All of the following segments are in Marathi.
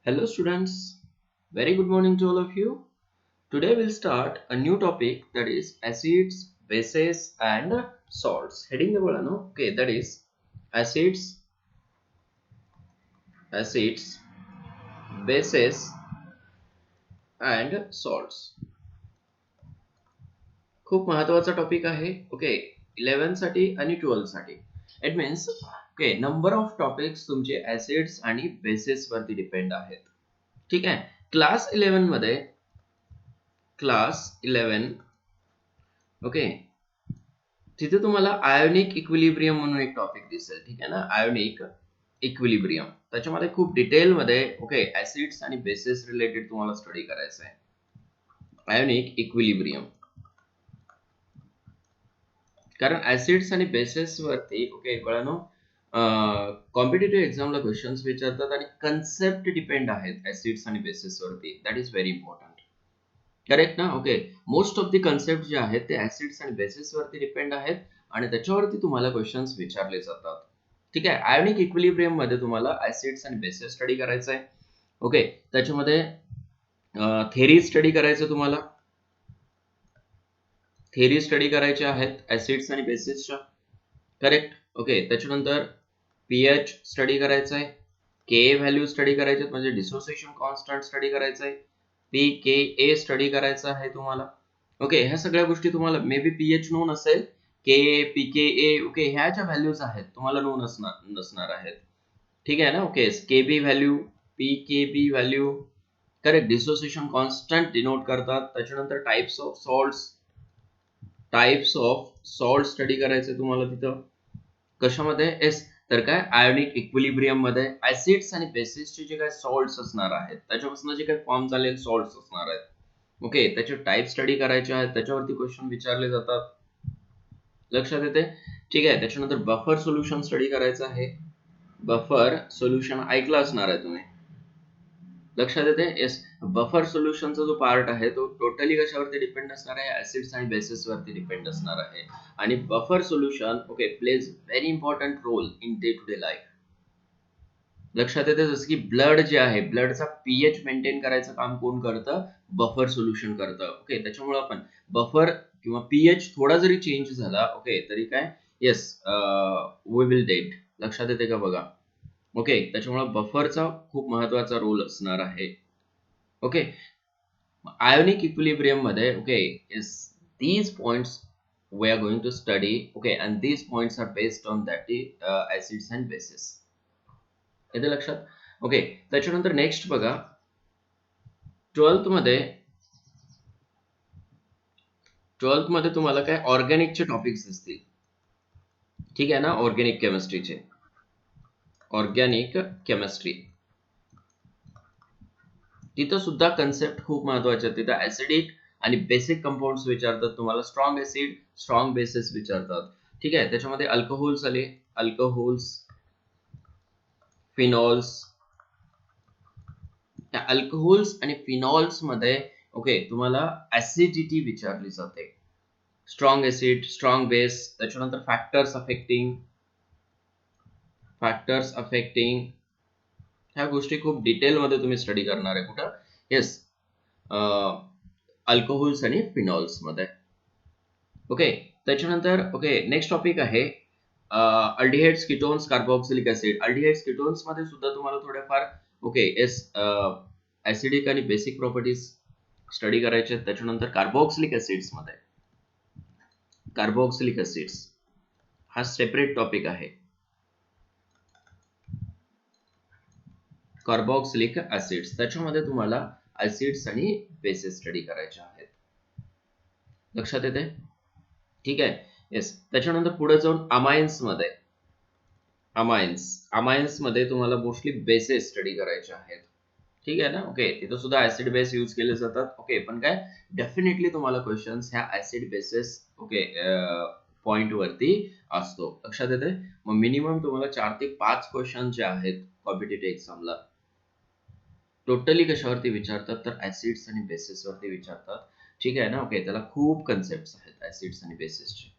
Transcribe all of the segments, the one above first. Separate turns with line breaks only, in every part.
Hello students, very good morning to all of you. Today we'll start a new topic that is acids, bases and salts. Heading the word, no? Okay, that is acids, acids, bases and salts. खूप महत्वाचा टॉपिक आहे. ओके 11 साठी आणि 12 साठी. It means okay number of topics तुमचे acids आणि bases वरती डिपेंड आहेत. ठीक आहे. क्लास 11 मध्ये क्लास 11 ओके तिथे तुम्हाला आयोनिक इक्विलिब्रियम म्हणून एक टॉपिक दिसेल. ठीक आहे ना, आयोनिक इक्विलिब्रियम. त्याच्यामध्ये खूप डिटेल मध्ये ओके ऍसिड्स आणि बेसेस रिलेटेड तुम्हाला स्टडी करायचं आहे. आयोनिक इक्विलिब्रियम, कारण ऍसिड्स आणि बेसेस वरती ओके कळलं कॉम्पिटेटिव्ह एक्झामला क्वेश्चन्स विचारतात आणि कन्सेप्ट डिपेंड आहेत ऍसिड्स आणि बेसेस वरती. That is very important. Correct ना. Okay most of the concept जे आहेत ते ऍसिड्स आणि बेसिस वरती डिपेंड आहेत आणि त्याच्यावरती तुम्हाला क्वेश्चन्स विचारले जातात. ठीक आहे. आयोनिक इक्विलिब्रियम मध्ये तुम्हाला ऍसिड्स आणि बेसिस स्टडी करायचं आहे. ओके त्याच्यामध्ये थेरी स्टडी करायचं, तुम्हाला थेरी स्टडी करायच्या आहेत ऍसिड्स आणि बेसिसच्या. करेक्ट. ओके त्याच्यानंतर पीएच स्टडी करायचं आहे, के व्हॅल्यू स्टडी करायचे म्हणजे डिसोसिएशन कॉन्स्टंट स्टडी करायचं आहे, पीके स्टडी करायचं आहे तुम्हाला. ओके ह्या सगळ्या गोष्टी तुम्हाला मे बी पीएच नोन असेल, के पीके ओके ह्या ज्या व्हॅल्यूज आहेत तुम्हाला नोन नसणार आहेत. ठीक आहे ना. Okay KB value, pKb value. Correct. Dissociation constant denote करतात. त्याच्यानंतर टाइप्स ऑफ सॉल्ट स्टडी करायचं तुम्हाला तिथं. कशामध्ये एस तर काय आयोनिक इक्विलिब्रियम मध्ये ऍसिड्स आणि बेसिसचे जे काही सॉल्ट्स असणार आहेत त्याच्यापासून जे काही फॉर्म झालेले सॉल्ट्स असणार आहेत. ओके त्याचे टाइप स्टडी करायचे आहेत, त्याच्यावरती क्वेश्चन विचारले जातात. लक्षात येते. ठीक आहे. त्याच्यानंतर बफर सोल्युशन स्टडी करायचं आहे. बफर सोल्युशन ऐकलं असणार आहे तुम्ही. लक्षात येते. येस बफर सोल्युशनचा जो पार्ट आहे तो टोटली कशावरती डिपेंड असणार आहे, ऍसिड्स आणि बेसिस वरती डिपेंड असणार आहे. आणि buffer solution okay plays very important role in day to day life. लक्षात येते. जसं की ब्लड जे आहे, ब्लडचा पीएच मेंटेन करायचं काम कोण करतं, बफर सोल्युशन करतं. ओके त्याच्यामुळे आपण बफर किंवा पीएच थोडा जरी चेंज झाला ओके तरी काय येस वी विल डेट. लक्षात येते का बघा. ओके त्याच्यामुळे बफरचा खूप महत्वाचा रोल असणार आहे. ओके आयोनिक इक्विलिब्रियम मध्ये okay yes these points we are going to study. Okay and these points are based on that acids and bases. येते लक्षात. ओके त्याच्यानंतर नेक्स्ट बघा 12th मध्ये तुम्हाला काय ऑर्गॅनिकचे टॉपिक्स दिसतील. ठीक आहे ना. ऑर्गॅनिक केमिस्ट्रीचे, ऑर्गॅनिक केमिस्ट्री तिथं सुद्धा कन्सेप्ट खूप महत्वाचे आहेत. तिथं ऍसिडिक आणि बेसिक कंपाऊंड्स विचारतात तुम्हाला, स्ट्रॉंग ऍसिड स्ट्रॉंग बेसिस विचारतात. ठीक आहे. त्याच्यामध्ये अल्कोहोल्स आले, अल्कोहोल्स, फिनॉल्स. त्या अल्कोहोल्स आणि फिनॉल्स मध्ये ओके तुम्हाला ऍसिडिटी विचारली जाते. Strong acid, strong base. त्याच्यानंतर फॅक्टर्स अफेक्टिंग ह्या गोष्टी खूप डिटेल मध्ये तुम्ही स्टडी करणार आहे. कुठं येस अल्कोहोल्स आणि फिनॉल्स मध्ये. ओके त्याच्यानंतर ओके नेक्स्ट टॉपिक आहे aldehydes, ketones, carboxylic acid. Aldehydes ketones मध्ये सुद्धा तुम्हाला थोडेफार ओके येस ऍसिडिक आणि बेसिक प्रॉपर्टीज स्टडी करायचे. त्याच्यानंतर कार्बोक्सिलिक ऍसिड्स मध्ये, कार्बोक्सिलिक ऍसिड्स हा सेपरेट टॉपिक आहे. कार्बोक्सिलिक ऍसिड्स त्याच्यामध्ये तुम्हाला ऍसिड्स आणि बेसिस स्टडी करायचे आहेत. लक्षात येते. ठीक आहे. येस त्याच्यानंतर पुढे जाऊन अमाइन्स मध्ये तुम्हाला मोस्टली बेसिस स्टडी करायचे आहेत. ठीक आहे ना. ओके तिथं सुद्धा ऍसिड बेस यूज केले जातात. ओके पण काय डेफिनेटली तुम्हाला क्वेश्चन्स ह्या ऍसिड बेसिस ओके पॉइंट वरती असतो. लक्षात येते. मग मिनिमम तुम्हाला 4 ते 5 क्वेश्चन जे आहेत कॉम्पिटेटिव्ह एक्झामला टोटली कशावरती विचारतात तर ऍसिड्स आणि बेसिस वरती विचारतात. ठीक आहे ना. ओके त्याला खूप कन्सेप्ट आहेत ऍसिड्स आणि बेसिसचे.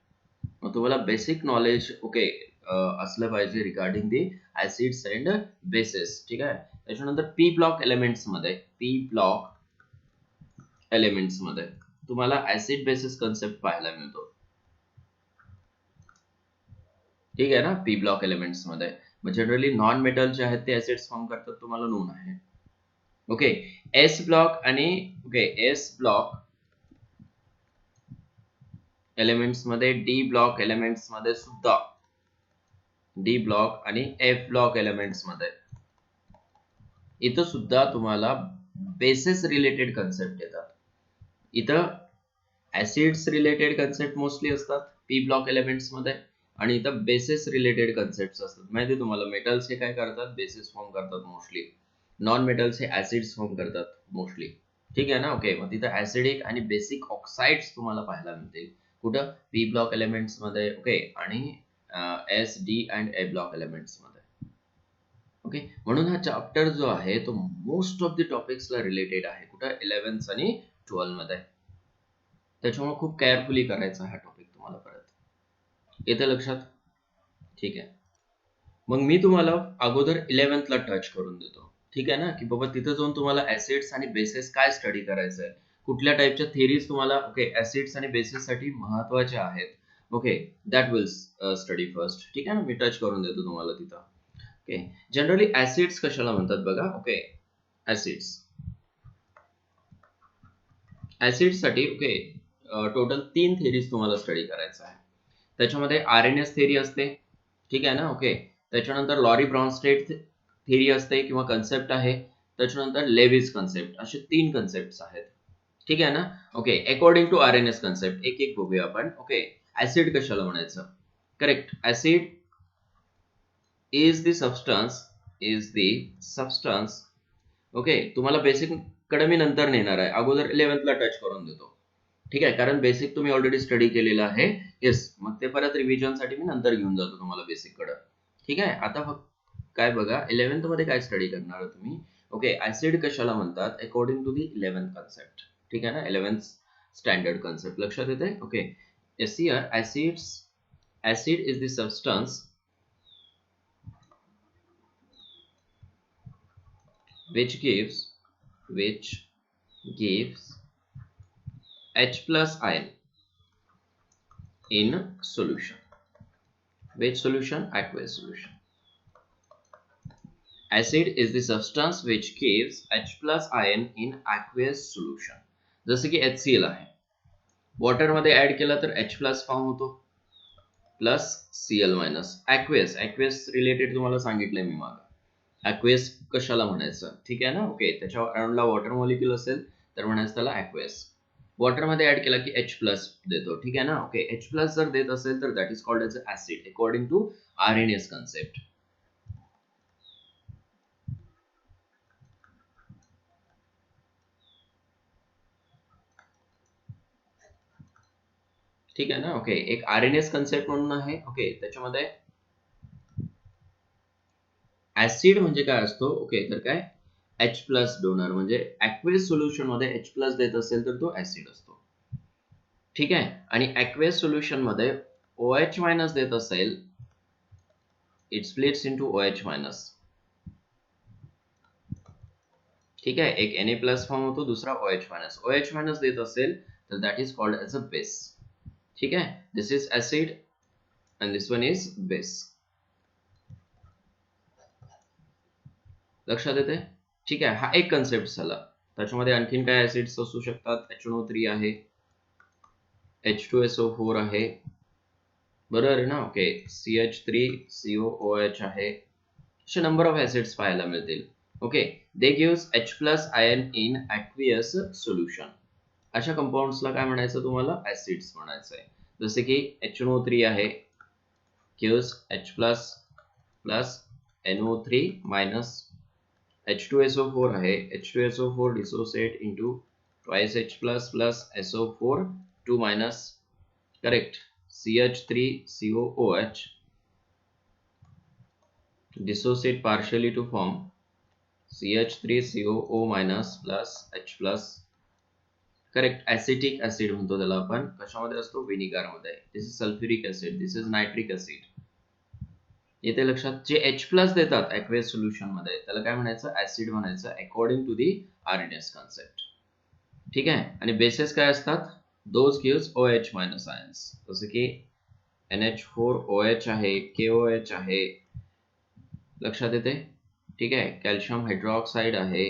मग तुम्हाला बेसिक नॉलेज ओके असलं पाहिजे regarding the acids and bases. ठीक आहे. त्याच्यानंतर पी ब्लॉक एलिमेंट्स मध्ये तुम्हाला ऍसिड बेसिस कन्सेप्ट पाहायला मिळतो. ठीक आहे ना. पी ब्लॉक एलिमेंट्स मध्ये जनरली नॉन मेटल जे आहेत ते ऍसिड्स फॉर्म करतात, तुम्हाला नोन आहे. ओके. एस ब्लॉक एलिमेंट्स मध्ये, डी ब्लॉक एलिमेंट्स मध्ये सुद्धा, डी ब्लॉक आणि एफ ब्लॉक एलिमेंट्स मध्ये इथं सुद्धा तुम्हाला बेसिस रिलेटेड कन्सेप्ट येतात. इथं ऍसिड्स रिलेटेड कन्सेप्ट मोस्टली असतात पी ब्लॉक एलिमेंट्स मध्ये, आणि इथं बेसिस रिलेटेड कन्सेप्ट असतात. माहिती तुम्हाला मेटल्स हे काय करतात, बेसिस फॉर्म करतात मोस्टली. नॉन मेटल्स हे ऍसिड्स फॉर्म करतात मोस्टली. ठीक आहे ना. ओके. मग तिथं ऍसिडिक आणि बेसिक ऑक्साइड्स तुम्हाला पाहायला मिळतील. कुठं? पी ब्लॉक एलिमेंट्स मध्ये. ओके. आणि S, D and A block elements मध्ये. ओके. म्हणून हा चॅप्टर जो आहे तो मोस्ट ऑफ द टॉपिक्सला रिलेटेड आहे. कुठं? 11th आणि 12th मध्ये. त्याच्यामुळे खूप केअरफुली करायचा हा टॉपिक तुम्हाला परत. येते लक्षात? ठीक आहे. मग मी तुम्हाला अगोदर 11th ला टच करून देतो. ठीक आहे ना, की बाबा तिथं जाऊन तुम्हाला ऍसिड्स आणि बेसिस काय स्टडी करायचं आहे, कुठल्या टाईपच्या थिअरीज तुम्हाला ओके ऍसिड्स आणि बेसिस साठी महत्वाच्या आहेत. Okay. That will study first. ठीक आहे ना. मी टच करून देतो तुम्हाला तिथं. ओके. जनरली ऍसिड्स कशाला म्हणतात बघा. ओके. ऍसिड्स साठी ओके टोटल 3 थिअरीज तुम्हाला स्टडी करायचं आहे. त्याच्यामध्ये आरएनएस थिअरी असते. ठीक आहे ना. ओके. त्याच्यानंतर लॉरी ब्रॉन्स्टेड थिअरी असते किंवा कन्सेप्ट आहे. त्याच्यानंतर लेविस कन्सेप्ट, असे 3 कन्सेप्ट आहेत. ठीक आहे ना. Okay. According to Arrhenius concept एक एक बघूया आपण. ओके. ऍसिड कशाला म्हणायचं? Correct. Acid is the substance. Okay. तुम्हाला बेसिक कडे मी नंतर नेणार आहे, अगोदर 11th ला टच करून देतो. ठीक आहे. कारण बेसिक तुम्ही ऑलरेडी स्टडी केलेलं आहे. येस. मग ते परत रिव्हिजन साठी मी नंतर घेऊन जातो तुम्हाला बेसिक कडे. ठीक आहे. आता फक्त काय बघा, 11th मध्ये काय स्टडी करणार आहे तुम्ही. ओके. ऍसिड कशाला म्हणतात according to the 11th concept. ठीक आहे ना. 11th स्टँडर्ड कन्सेप्ट लक्षात येते. Okay. Yes. Here acid is the substance which gives H plus ion in solution. Which solution? Aqueous solution. Acid is the substance which gives H plus ion in aqueous solution. जसे की HCl आहे. वॉटर मध्ये ऍड केला तर H प्लस फॉर्म होतो plus Cl minus. aqueous related तुम्हाला सांगितलंय मी मागे. aqueous कशाला म्हणायचं? ठीक आहे ना. ओके. त्याच्या अराउंडला वॉटर मॉलिक्यूल असेल तर म्हणायचं त्याला aqueous. वॉटर मध्ये ऍड केला की H प्लस देतो. ठीक आहे ना. ओके. H प्लस जर देत असेल तर that is called as acid according to Arrhenius concept. ठीक आहे ना. ओके. एक आरएनएस कन्सेप्ट म्हणून आहे. ओके. त्याच्यामध्ये ऍसिड म्हणजे काय असतो. ओके. तर काय H प्लस डोनर, म्हणजे aqueous सोल्युशन मध्ये H प्लस देत असेल तर तो ऍसिड असतो. ठीक आहे. आणि aqueous सोल्युशन मध्ये OH मायनस देत असेल, it splits into OH minus. ठीक आहे. एक Na प्लस फॉर्म होतो, दुसरा OH मायनस. OH मायनस देत असेल तर that is called as a base. ठीक आहे. This is acid and this one is base. लक्षात येते. ठीक आहे. हा एक कन्सेप्ट झाला. त्याच्यामध्ये आणखीन काय ऍसिड्स असू शकतात. HNO3 आहे, H2SO4 आहे, बरोबर आहे ना. ओके. CH3COOH आहे. असे नंबर ऑफ ऍसिड्स पाहायला मिळतील. Okay. They gives H plus ion in aqueous solution. अशा कंपाऊंड्सला काय म्हणायचं तुम्हाला? ऍसिड्स म्हणायचं आहे. जसे की HNO3 आहे, gives H plus plus NO3 minus. H2SO4 आहे, H2SO4 dissociate into twice H plus plus SO4 2 minus. Correct. CH3COOH dissociate partially to form CH3COO minus plus H plus. करेक्ट. ऍसिटिक ऍसिड म्हणतो त्याला आपण. कशामध्ये असतो? विनिगर मध्ये. This is sulphuric acid, this is nitric acid. इथे लक्षात, जे H+ देतात ॲक्वेस सोल्युशन मध्ये त्याला काय म्हणायचं, ऍसिड म्हणायचं अकॉर्डिंग टू दी आर्डिनेस कन्सेप्ट. ठीक आहे. आणि बेसेस काय असतात, those gives OH minus ions, जसं की NH4OH आहे, KOH आहे, लक्षात येते. ठीक आहे. कॅल्शियम हायड्रॉक्साईड आहे.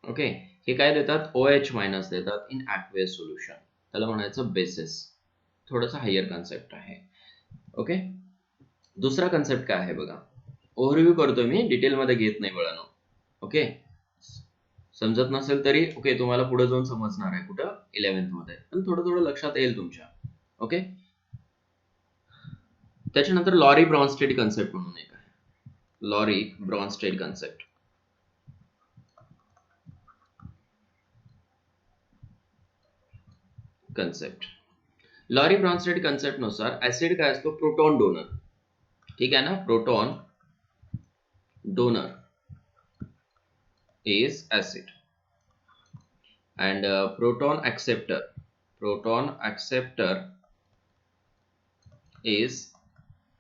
ओके, हे काय देतात, OH मायनस देतात इन ॲक्वेस सोल्युशन, त्याला म्हणायचं बेसिस. थोडंसं हायर कन्सेप्ट आहे. ओके. दुसरा कन्सेप्ट काय आहे बघा, ओव्हरव्ह्यू करतोय मी, डिटेलमध्ये घेत नाही बळानो. ओके, समजत नसेल तरी ओके, तुम्हाला पुढे जाऊन समजणार आहे कुठं 11th मध्ये, पण थोडं थोडं लक्षात येईल तुमच्या. ओके. त्याच्यानंतर लॉरी ब्रॉन्स्टेड कन्सेप्ट म्हणून एक आहे, Lowry Bronsted concept. Lowry Bronsted concept नुसार ऍसिड काय असतो, प्रोटॉन डोनर. ठीक आहे ना, proton donor is acid and proton acceptor is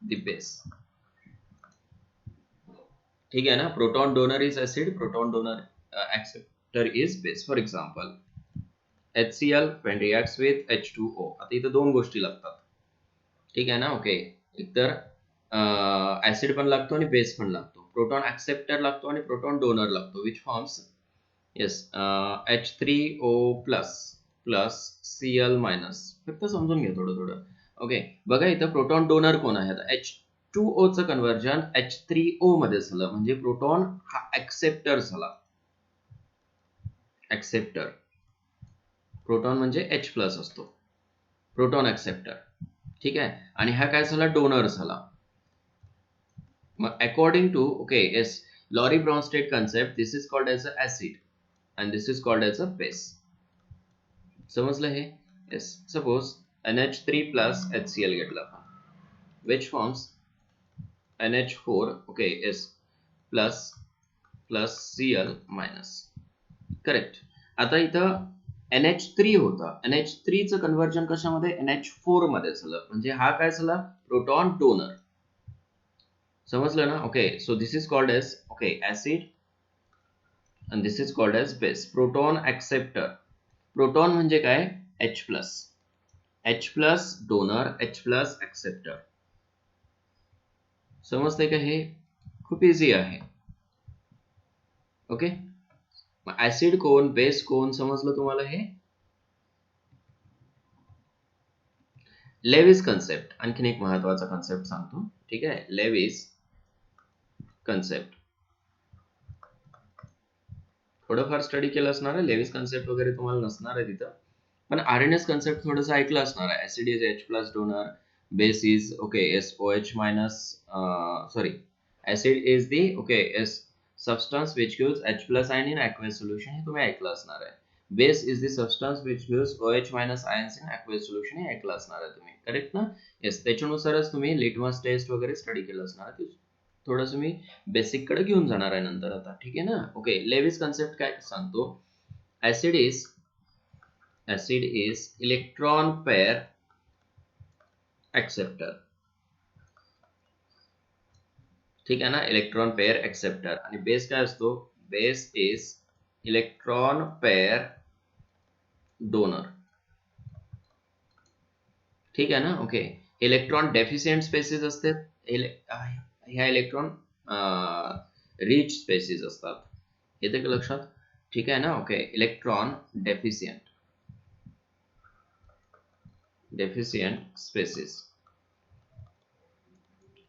the base. ठीक आहे ना, proton donor is acid, proton donor acceptor is base. For example HCl when reacts with H2O, आता इथे दोन गोष्टी लागतात. ठीक आहे ना. ओके, एकतर ऍसिड पण लागतो आणि बेस पण लागतो, प्रोटॉन ऍक्सेप्टर लागतो आणि प्रोटॉन डोनर लागतो, which forms H3O plus Cl minus. फक्त समजून घ्या थोडं थोडं. ओके, बघा इथं प्रोटॉन डोनर कोण आहे, H2O चं कन्व्हर्जन H3O मध्ये झालं, म्हणजे प्रोटॉन हा ऍक्सेप्टर झाला. ऍक्सेप्टर, प्रोटॉन म्हणजे H+ असतो, प्रोटॉन ऍक्सेप्टर. ठीक आहे. आणि हा काय झाला, डोनर झाला. मग according to Lowry Bronsted concept, this is called as a acid and this is called as a base. समजलं हे? Yes. Suppose NH3 plus HCl घेतला आपण, which forms NH4 plus Cl minus. Correct. आता इथं NH3 होता, NH3 चं कन्व्हर्जन कशामध्ये, NH4 मध्ये झालं, म्हणजे हा काय झाला, प्रोटॉन डोनर. समजलं ना. Okay, so this is called as acid and this is called as base. Proton acceptor, proton म्हणजे काय, H+ डोनर, H+ acceptor. समजते का, हे खूप इझी आहे. ओके, ऍसिड कोण, बेस कोण, समजलं तुम्हाला हे. लेविस कन्सेप्ट, आणखीन एक महत्वाचा कन्सेप्ट सांगतो. ठीक आहे, लेविस कन्सेप्ट थोडंफार स्टडी केलं असणार आहे, लेविस कन्सेप्ट वगैरे तुम्हाला नसणार आहे तिथं, पण आरएनएस कन्सेप्ट थोडंसं ऐकलं असणार आहे. Acid is H+ donor, base is SOH minus, sorry, acid is the substance which gives H+ ion in aqueous solution, हे तुम्ही ऐकलं असणार आहे. Base is the substance which gives OH minus ions in aqueous solution, हे ऐकलं असणार आहे तुम्ही. करेक्ट ना. येस, त्याच्यानुसारच तुम्ही लिटमस टेस्ट वगैरे स्टडी केलं असणार आहे. थोडंसं मी बेसिक कडे घेऊन जाणार आहे नंतर आता. ठीक आहे ना. ओके, लेविस कन्सेप्ट काय सांगतो, acid is electron pair acceptor. ठीक आहे ना, इलेक्ट्रॉन पेअर ऍक्सेप्टर. आणि बेस काय असतो, base is electron pair donor. ठीक आहे ना. ओके, इलेक्ट्रॉन डेफिशियंट स्पेसिस असते, ह्या इलेक्ट्रॉन रिच स्पेसिस असतात, येते का लक्षात. ठीक आहे ना. Okay, electron deficient species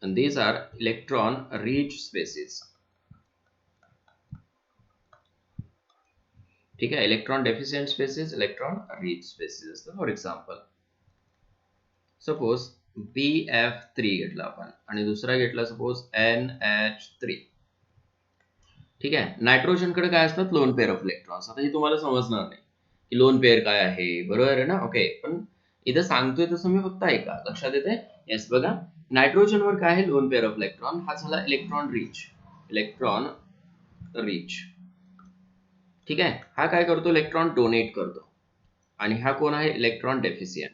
and these are electron rich species. ठीक आहे, electron deficient species, electron rich species असतं. फॉर एक्झाम्पल सपोज BF3 घेतला आपण आणि दुसरा घेतला सपोज NH3. ठीक आहे, नायट्रोजन कडे काय असतात, लोन पेअर ऑफ इलेक्ट्रॉन्स. आता हे तुम्हाला समजणार नाही की लोन पेअर काय आहे, बरोबर आहे ना. ओके, पण इथं सांगतोय तसं मी फक्त ऐका, लक्षात येते. येस, बघा नायट्रोजन वर काय आहे, लोन पेअर ऑफ इलेक्ट्रॉन, हा झाला इलेक्ट्रॉन रिच. ठीक आहे, हा काय करतो, इलेक्ट्रॉन डोनेट करतो. आणि हा कोण आहे, इलेक्ट्रॉन डेफिशियंट.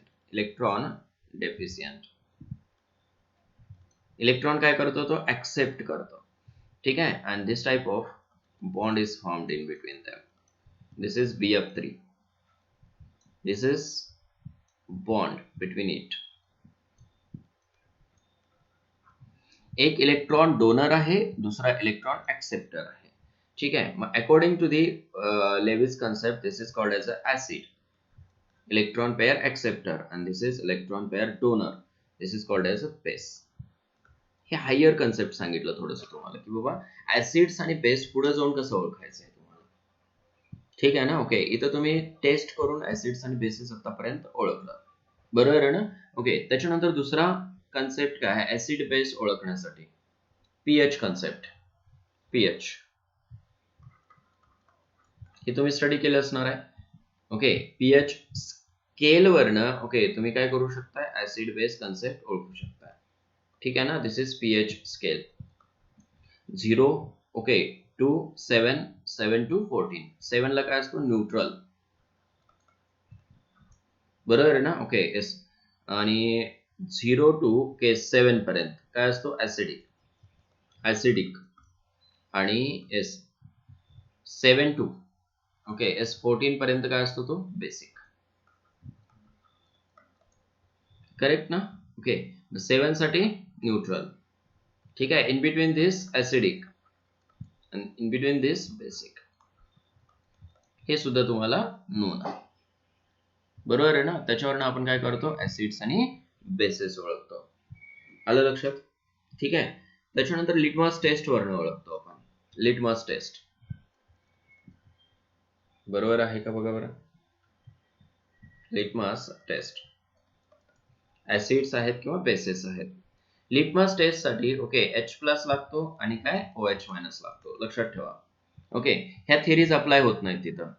इलेक्ट्रॉन काय करतो, तो ऍक्सेप्ट करतो. ठीक आहे. And this type of bond is formed in between them. This is BF3. This is bond between it. एक इलेक्ट्रॉन डोनर आहे, दुसरा इलेक्ट्रॉन ऍक्सेप्टर आहे. ठीक आहे. मग according to the Lewis concept, this is called as a acid. Electron pair acceptor and this is electron pair donor. This is called as a base. हे हायर कन्सेप्ट सांगितलं थोडंसं तुम्हाला, की बाबा ऍसिड्स आणि बेस पुढे जाऊन कसं ओळखायचं आहे तुम्हाला. ठीक आहे ना. ओके. इथं तुम्ही टेस्ट करून ऍसिड्स आणि बेसिस आतापर्यंत ओळखलं. बरोबर आहे ना. ओके. त्याच्यानंतर दुसरा कन्सेप्ट काय आहे ऍसिड बेस ओळखण्यासाठी, पीएच कन्सेप्ट. पीएच हे तुम्ही स्टडी केलं असणार आहे. ओके. पीएच स्केल वरनं ओके तुम्ही काय करू शकता, ऍसिड बेस कन्सेप्ट ओळखू शकता. ठीक आहे ना. This is pH scale. 0 okay to 7, 7 to 14. 7 ला काय असतो, न्यूट्रल. बरोबर आहे ना. ओके. येस. आणि 0 टू 7 पर्यंत काय असतो, ऍसिडिक. ऍसिडिक. आणि येस 7 टू ओके येस 14 पर्यंत काय असतो, तो बेसिक. करेक्ट ना. ओके. 7 साठी न्यूट्रल. ठीक आहे. इन बिटवीन दिस ऍसिडिक आणि इन बिटवीन दिस बेसिक. हे सुद्धा तुम्हाला नोन आहे. बरोबर आहे ना. त्याच्यावरनं आपण काय करतो, ऍसिड्स आणि बेसेस ओळखतो. आलं लक्षात. ठीक आहे. त्याच्यानंतर लिटमस टेस्ट वरनं ओळखतो आपण. लिटमस टेस्ट बरोबर आहे का बघा बरं. लिटमस टेस्ट ऍसिड्स आहेत किंवा बेसेस आहेत. लिटमस टेस्ट साठी ओके H+ लागतो आणि काय OH- लागतो. लक्षात ठेवा. ओके. ह्या थिअरीज अप्लाय होत नाहीत तिथं.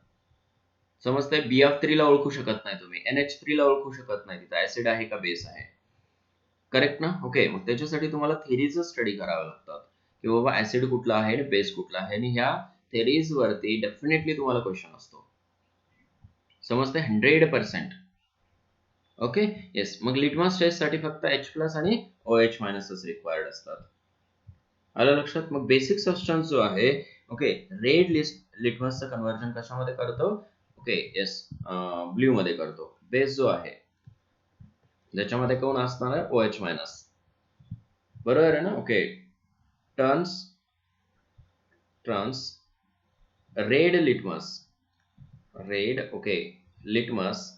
समजतंय. BF3 ला ओळखू शकत नाही तुम्ही, NH3 ला ओळखू शकत नाही तिथं ऍसिड आहे का बेस आहे. करेक्ट ना. ओके. मग त्याच्यासाठी तुम्हाला थेरीज स्टडी कराव्या लागतात, की बाबा ऍसिड कुठला आहे आणि बेस कुठला आहे. आणि ह्या थेरीज वरती डेफिनेटली तुम्हाला क्वेश्चन असतो. समजते. 100%. ओके. येस. मग लिटमस टेस्ट साठी फक्त H+ आणि OH- रिक्वायर्ड असतात. आलं लक्षात. मग बेसिक सबस्टन्स जो आहे ओके रेड लिटमसचं कन्व्हर्जन कशामध्ये करतो, ओके येस ब्ल्यू मध्ये करतो. बेस जो आहे ज्याच्यामध्ये कोण असणार आहे, OH-. बरोबर आहे ना. Okay. Turns red okay litmus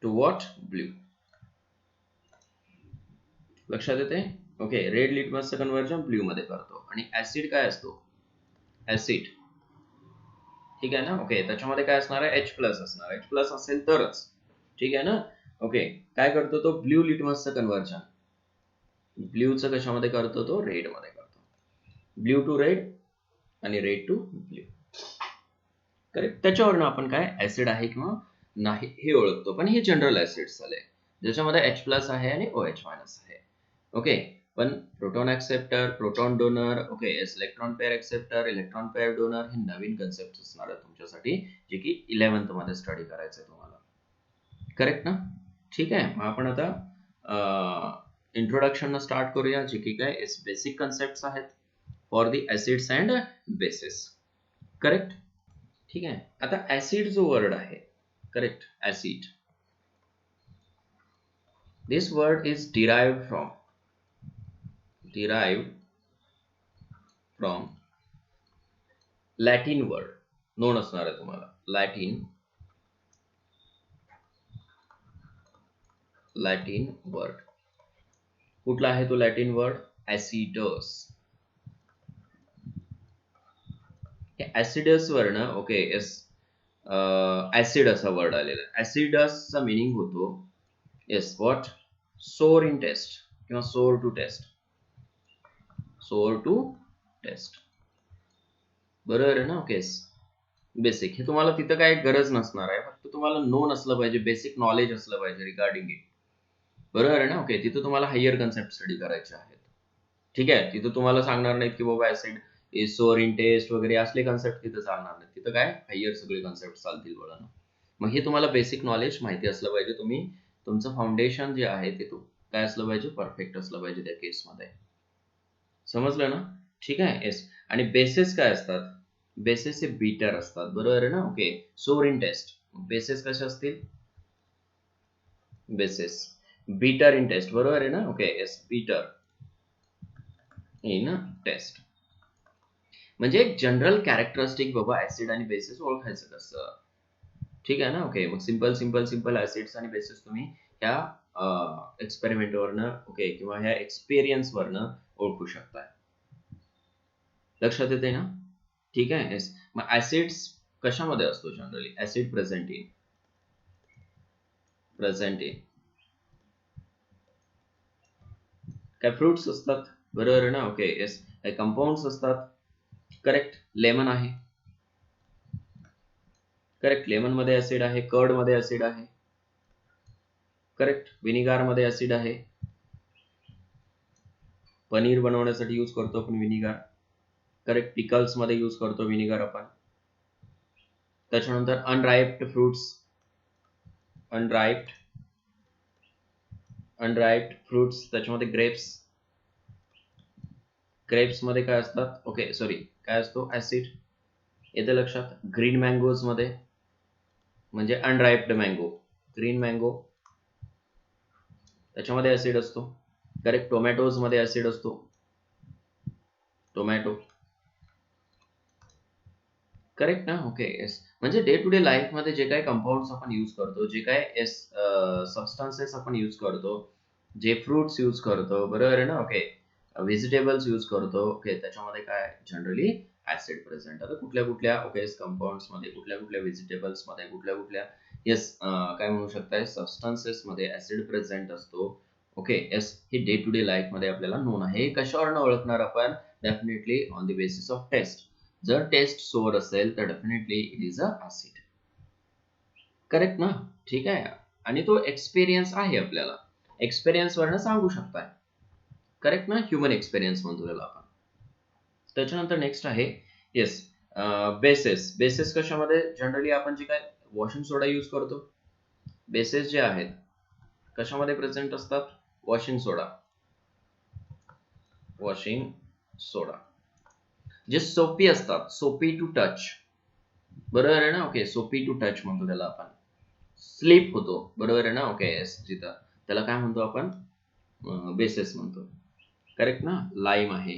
to what, blue. लक्षात येते. ओके. रेड लिटमसचं कन्व्हर्जन ब्ल्यू मध्ये करतो. आणि ऍसिड काय असतो, ऍसिड. ठीक आहे ना. ओके. त्याच्यामध्ये काय असणार आहे, H+ असणार. H+ असेल तरच. ठीक आहे ना. ओके. काय करतो तो, ब्ल्यू लिटमसचं कन्व्हर्जन. ब्ल्यूचं कशामध्ये करतो, तो रेड मध्ये करतो. ब्ल्यू टू रेड आणि रेड टू ब्ल्यू. करेक्ट. त्याच्यावरनं आपण काय ऍसिड आहे किंवा नाही हे ओळखतो. पण हे जनरल ऍसिड्स झाले ज्याच्यामध्ये H+ आहे आणि OH- आहे. ओके. पण proton acceptor, proton donor, okay electron pair acceptor, electron pair donor हे नवीन कन्सेप्ट असणार आहे तुमच्यासाठी, जे की 11th मध्ये स्टडी करायचं आहे तुम्हाला. करेक्ट ना. ठीक आहे. मग आपण आता इंट्रोडक्शन स्टार्ट करूया, जे की काय बेसिक कन्सेप्ट आहेत for the acids and basis. Correct. ठीक आहे. आता ऍसिड जो वर्ड आहे, correct, acid, this word is derived from Latin word. Non असणार आहे तुम्हाला. Latin word. कुठला आहे तो लॅटिन वर्ड, ऍसिडस. ऍसिडस वरनं ओके येस ऍसिड असा वर्ड आलेला आहे. ऍसिडसचा मिनिंग होतो येस व्हॉट, सोर इन टेस्ट किंवा सोर टू टेस्ट. बरोबर आहे ना. ओके. बेसिक हे तुम्हाला तिथं काय गरज नसणार आहे, फक्त तुम्हाला नोन असलं पाहिजे, बेसिक नॉलेज असलं पाहिजे रिगार्डिंग इट. बरोबर आहे ना. ओके. तिथं तुम्हाला हायर कन्सेप्ट स्टडी करायचे आहेत. ठीक आहे. तिथं तुम्हाला सांगणार नाहीत की बाबा acid is sour in taste वगैरे असले कन्सेप्ट तिथं चालणार नाहीत. तिथं काय हायर सगळे कन्सेप्ट चालतील बघा. मग हे तुम्हाला बेसिक नॉलेज माहिती असलं पाहिजे. तुम्ही तुमचं फाउंडेशन जे आहे ते काय असलं पाहिजे, परफेक्ट असलं पाहिजे त्या केसमध्ये. समजलं ना? ठीक आहे. येस. आणि बेसेस काय असतात, बेसेस हे बीटर असतात, बरोबर आहे ना? ओके. सोर इन टेस्ट बेसेस कसे असतील, बेसेस बीटर इन टेस्ट, बरोबर आहे ना? Okay. Yes, bitter in taste म्हणजे एक जनरल कॅरेक्टरिस्टिक बाबा ऍसिड आणि बेसिस ओळखायचं कसं. ठीक आहे ना? ओके. मग सिंपल सिंपल सिंपल ऍसिड्स आणि बेसिस तुम्ही ह्या एक्सपेरिमेंट वरनं ओके किंवा ह्या एक्सपिरियन्स वरनं ओळखू शकता. लक्षात येते ना? ठीक आहे. येस. मग ऍसिड्स कशामध्ये असतो जनरली, ऍसिड प्रेझेंट इन काय फ्रुट्स असतात, बरोबर आहे ना? ओके. येस. काय कंपाऊंड्स असतात, करेक्ट. लेमन आहे, करेक्ट. लेमन मध्ये ऍसिड आहे, कर्ड मध्ये ऍसिड आहे, करेक्ट. विनिगार मध्ये ऍसिड आहे, पनीर बनवण्यासाठी यूज करतो आपण विनिगार, करेक्ट. पिकल्स मध्ये यूज करतो विनिगार आपण. त्याच्यानंतर अनराइप्ड फ्रुट्स, अनराइप्ड फ्रुट्स त्याच्यामध्ये ग्रेप्स मध्ये काय असतात, ओके सॉरी काय असतो, ऍसिड. येते लक्षात. ग्रीन मँगोज मध्ये म्हणजे अनराइप्ड मँगो, ग्रीन मँगो त्याच्यामध्ये ऍसिड असतो, करेक्ट. टोमॅटोज मध्ये ऍसिड असतो, टोमॅटो, करेक्ट ना? ओके. येस. म्हणजे डे टू डे लाईफ मध्ये जे काही कंपाऊंड्स आपण यूज करतो, जे काही सबस्टन्सेस आपण यूज करतो, जे फ्रुट्स यूज करतो, बरोबर आहे ना? ओके. व्हेजिटेबल्स यूज करतो, ओके. त्याच्यामध्ये काय जनरली ऍसिड प्रेझेंट. आता कुठल्या कुठल्या ओके कंपाऊंड्स मध्ये, कुठल्या कुठल्या व्हेजिटेबल्स मध्ये, कुठल्या कुठल्या येस काय म्हणू शकताय सबस्टन्सेस मध्ये ऍसिड प्रेझेंट असतो, ओके. येस. हे डे टू डे लाईफ मध्ये आपल्याला नोन आहे. हे कशावरनं ओळखणार आपण, definitely on the basis of taste. जर टेस्ट सोअर असेल तर definitely it is a acid, correct ना? ठीक आहे. आणि तो एक्सपिरियन्स आहे आपल्याला, एक्सपिरियन्स वरनं सांगू शकताय, करेक्ट ना? ह्युमन एक्सपिरियन्स म्हणतो त्याला आपण. त्याच्यानंतर नेक्स्ट आहे येस बेसेस कशामध्ये जनरली आपण जे काय वॉशिंग सोडा यूज करतो, बेसेस जे आहेत कशामध्ये प्रेझेंट असतात, वॉशिंग सोडा जे सोपी असतात, सोपी टू टच, बरोबर आहे ना? ओके. सोपी टू टच म्हणतो त्याला आपण. स्लिप होतो, बरोबर आहे ना? ओके. येस. जिथं त्याला काय म्हणतो आपण, बेसेस म्हणतो, करेक्ट ना? लाईम आहे,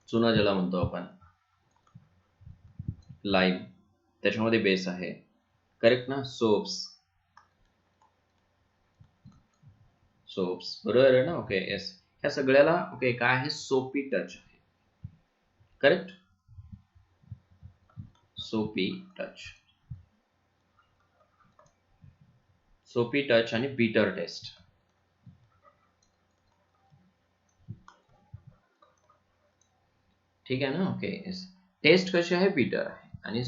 चुना ज्याला म्हणतो आपण, लाईम त्याच्यामध्ये बेस आहे, करेक्ट ना? सोप्स बरोबर आहे ना? ओके. येस. ह्या सगळ्याला ओके काय आहे, सोपी टच आहे, करेक्ट. सोपी टच आणि बीटर टेस्ट. ठीक आहे ना? ओके. येस. टेस्ट कशी आहे, बीटर आहे, आणि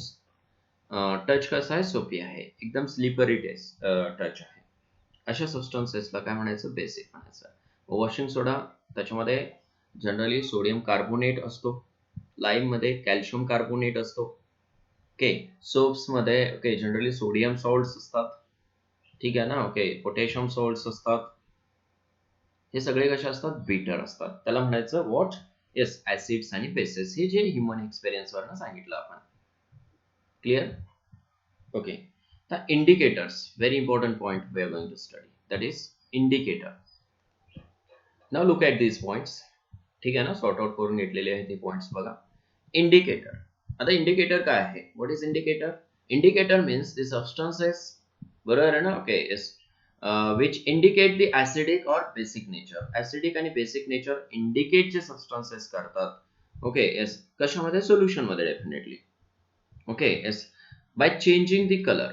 टच कसा आहे, सोपी आहे, एकदम स्लिपरी टच आहे. अशा सबस्टन्सेसला काय म्हणायचं, बेसिक म्हणायचं. वॉशिंग सोडा त्याच्यामध्ये जनरली सोडियम कार्बोनेट असतो, लाईम मध्ये कॅल्शियम कार्बोनेट असतो, ओके. सोप्स मध्ये ओके जनरली सोडियम सॉल्ट्स असतात, ठीक आहे ना? ओके. पोटॅशियम सॉल्ट्स असतात. हे सगळे कसे असतात, बीटर असतात. त्याला म्हणायचं व्हॉट, येस ऍसिड्स आणि बेसेस. हे जे ह्युमन एक्सपिरियन्स वरनं सांगितलं आपण, clear? Okay. The indicators, very important point we are going to study, that is indicator. Now look at these points. ठीक आहे ना? सॉर्ट आउट करून घेतलेले आहेत हे पॉइंट्स बघा. इंडिकेटर. आता इंडिकेटर काय आहे, what is indicator? Indicator means the substances, बरोबर आहे ना? Okay. Yes. Which indicate the acidic और बेसिक नेचर. ऍसिडिक आणि बेसिक नेचर इंडिकेट जे सबस्टन्सेस करतात, ओके. येस. कशामध्ये, सोल्युशन मध्ये definitely, okay. Yes. By changing the colour,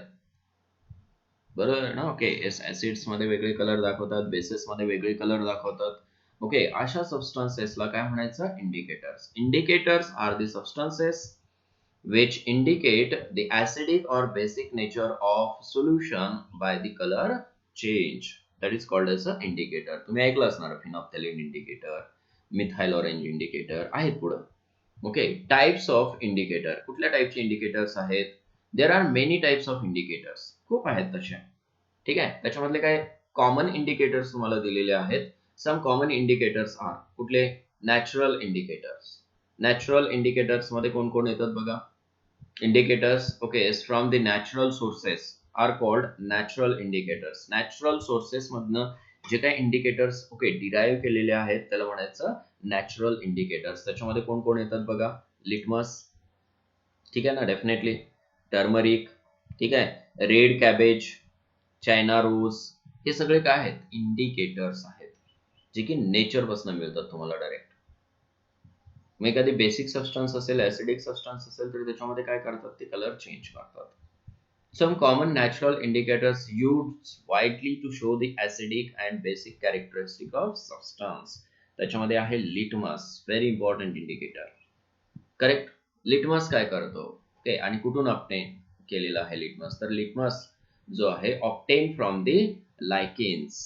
बरोबर आहे ना? ओके. येस. ऍसिड्स मध्ये वेगळे कलर दाखवतात, बेसिस मध्ये वेगळे कलर दाखवतात, ओके. अशा सबस्टन्सेसला काय म्हणायचं, indicators. Indicators are the substances which indicate the acidic or basic nature of solution by the color change. That is called as a indicator. तुम्ही ऐकलं असणार, फिनॉल्फ्थालीन इंडिकेटर, मिथाइल ऑरेंज इंडिकेटर आहेत पुढं, ओके. टाइप्स ऑफ इंडिकेटर, कुठल्या टाइपचे इंडिकेटर्स आहेत, there are many types of indicators, खूप आहेत तसे, ठीक आहे. त्याच्यामधले काय कॉमन इंडिकेटर्स तुम्हाला दिलेले आहेत, सम कॉमन इंडिकेटर्स आर कुठले नॅचरल इंडिकेटर्स. नॅचरल इंडिकेटर्स मध्ये कोण कोण येतात बघा. Indicators, okay, is from the natural sources are called natural indicators. Natural sources मधनं जे काही इंडिकेटर्स ओके डिराईव्ह केलेले आहेत त्याला म्हणायचं नॅचरल इंडिकेटर्स. त्याच्यामध्ये कोण कोण येतात बघा. लिटमस, ठीक आहे ना, डेफिनेटली. टर्मरिक, ठीक आहे. रेड कॅबेज, चायना रोज, हे सगळे काय आहेत इंडिकेटर्स आहेत जे की नेचर पासून मिळतात तुम्हाला डायरेक्ट. मग एखादी बेसिक सबस्टन्स असेल, ऍसिडिक सबस्टन्स असेल तर त्याच्यामध्ये काय करतात ते कलर चेंज करतात. Some common natural indicators use widely to show the acidic and basic characteristic of substance. त्याच्यामध्ये आहे litmus, very important indicator. Correct. Litmus काय करतो ओके आणि कुठून ऑब्टेन केलेला आहे लिटमस, तर लिटमस जो आहे ऑब्टेन फ्रॉम द लायकेन्स.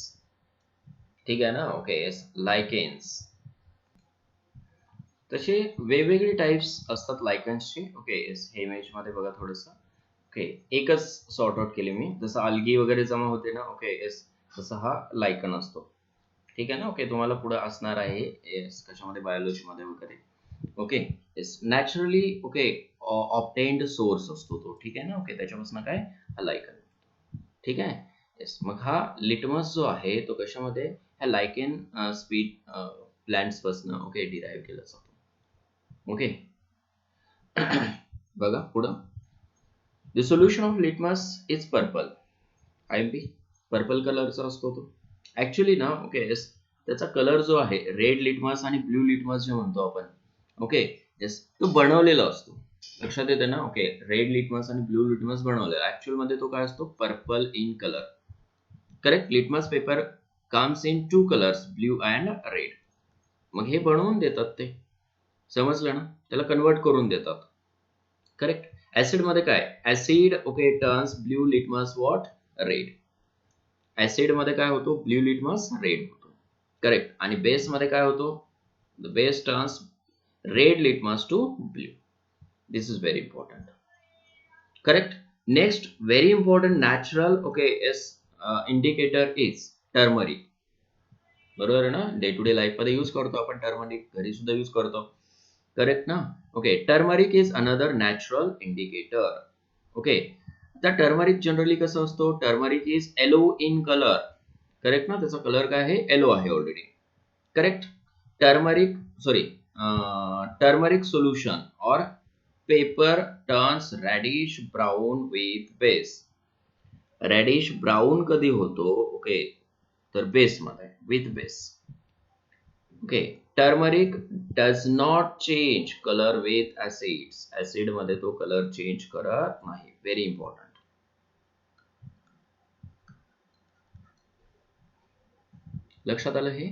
ठीक आहे ना, ओके, लायकेन्स. तसे वेगवेगळे टाइप्स असतात लायकन्सचे. ओके, हे इमेज मध्ये बघा थोडस. ओके, एकच सॉर्ट आउट केले मी. जसं अल्गी वगैरे जमा होते ना, ओके येस, तसा हा लायकन असतो. ठीक आहे ना, ओके, तुम्हाला पुढे असणार आहे येस कशामध्ये बायोलॉजी मध्ये वगैरे. Okay yes, naturally okay obtained source असतो तो. ठीक आहे ना, ओके, त्याच्यापासून काय हा लायकन. ठीक आहे येस. मग हा लिटमस जो आहे तो कशामध्ये ह्या लायकेन स्पीड प्लांट्स पासून ओके डिराईव्ह केला जातो. ओके बघा पुढं. The solution of litmus is purple. IMP purple कलरचा असतो तो ऍक्च्युली ना. ओके येस, त्याचा कलर जो आहे रेड लिटमस आणि ब्ल्यू लिटमस जे म्हणतो आपण, ओके येस, तो बनवलेला असतो. लक्षात येते ना, ओके, रेड लिटमस आणि ब्ल्यू लिटमस बनवलेला. ऍक्च्युअल मध्ये तो काय असतो purple in colour. Correct. Litmus paper comes in 2 colours, blue and red. मग हे बनवून देतात ते, समजलं ना, त्याला कन्वर्ट करून देतात. करेक्ट. ऍसिड मध्ये काय, acid okay turns blue litmus what red. Acid मध्ये काय होतो ब्ल्यू लिटमस रेड होतो. करेक्ट. आणि बेस मध्ये काय होतो, the base turns red litmus to blue. This is very important. Correct. Next very important natural okay as indicator is turmeric. बरोबर आहे ना, डे टू डे लाईफ मध्ये यूज करतो आपण टर्मरिक, घरी सुद्धा यूज करतो. करेक्ट ना, okay. Turmeric is another natural indicator. Okay, आता टर्मरिक जनरली कसं असतो, turmeric is yellow in colour. Correct ना, त्याचा कलर काय आहे येलो आहे already. Correct. Turmeric sorry turmeric solution or paper turns reddish brown with base. Reddish brown कधी होतो ओके, तर बेस मध्ये with base. Okay, turmeric does not change colour with acids. Acid मध्ये तो कलर चेंज करत नाही. Very important. लक्षात आलं हे.